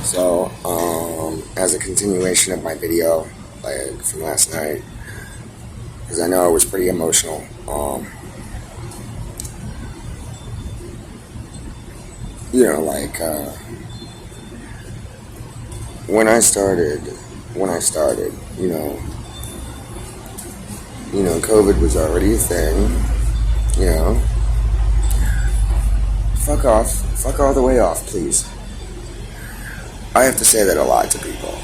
So, as a continuation of my video, like from last night, because I know it was pretty emotional. Like when I started, you know, COVID was already a thing. You know, fuck all the way off, please. I have to say that a lot to people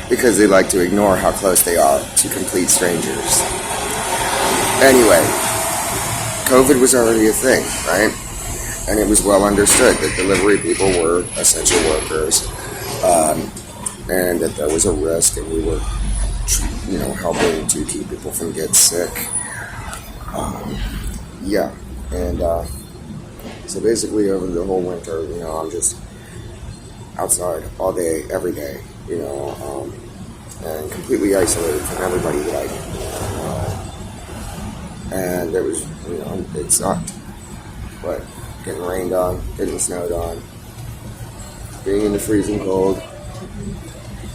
because they like to ignore how close they are to complete strangers. Anyway, COVID was already a thing, right? And it was well understood that delivery people were essential workers, and that there was a risk, and we were, helping to keep people from getting sick. And so basically over the whole winter, I'm just outside all day, every day, and completely isolated from everybody that I knew. And it was, it sucked. But getting rained on, getting snowed on, being in the freezing cold,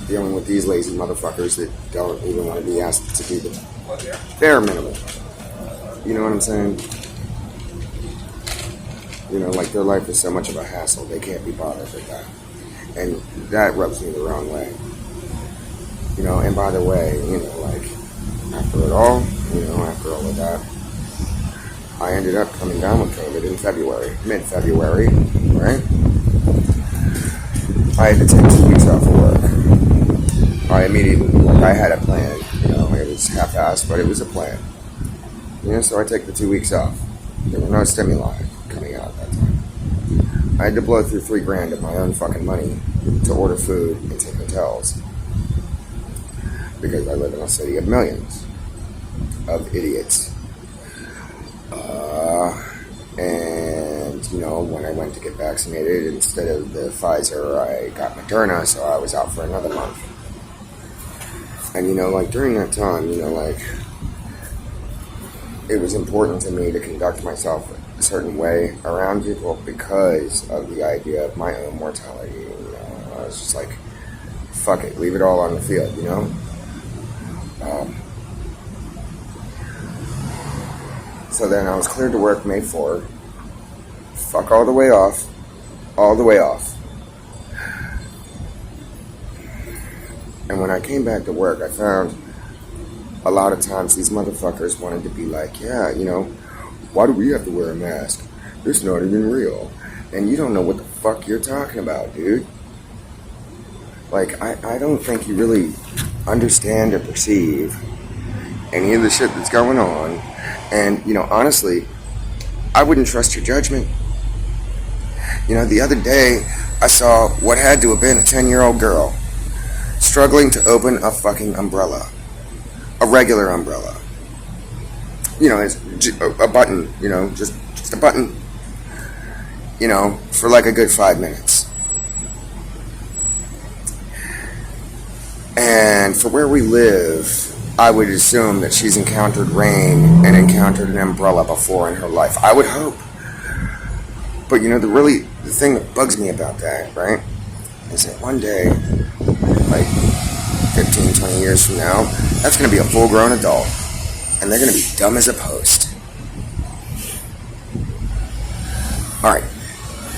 dealing with these lazy motherfuckers that don't even want to be asked to do the bare minimum. You know what I'm saying? Like their life is so much of a hassle, they can't be bothered with that. And that rubs me the wrong way. And by the way, after it all, after all of that, I ended up coming down with COVID in February, mid-February, right? I had to take 2 weeks off of work. I had a plan, it was half-assed, but it was a plan. So I take the 2 weeks off. There were no stimuli coming out at that time. I had to blow through $3,000 of my own fucking money to order food and take hotels. Because I live in a city of millions of idiots. When I went to get vaccinated, instead of the Pfizer, I got Moderna, so I was out for another month. And, during that time, it was important to me to conduct myself a certain way around people because of the idea of my own mortality. I was just like, fuck it, leave it all on the field, So then I was cleared to work May 4th. Fuck all the way off. All the way off. And when I came back to work, I found a lot of times these motherfuckers wanted to be like, yeah, why do we have to wear a mask? It's not even real. And you don't know what the fuck you're talking about, dude. Like, I don't think you really understand or perceive any of the shit that's going on. And, honestly, I wouldn't trust your judgment. The other day, I saw what had to have been a 10-year-old girl struggling to open a fucking umbrella. A regular umbrella. It's a button, just a button, for like a good 5 minutes. And for where we live, I would assume that she's encountered rain and encountered an umbrella before in her life. I would hope. But the thing that bugs me about that, right, is that one day, like 15, 20 years from now, that's going to be a full-grown adult. And they're going to be dumb as a post. Alright.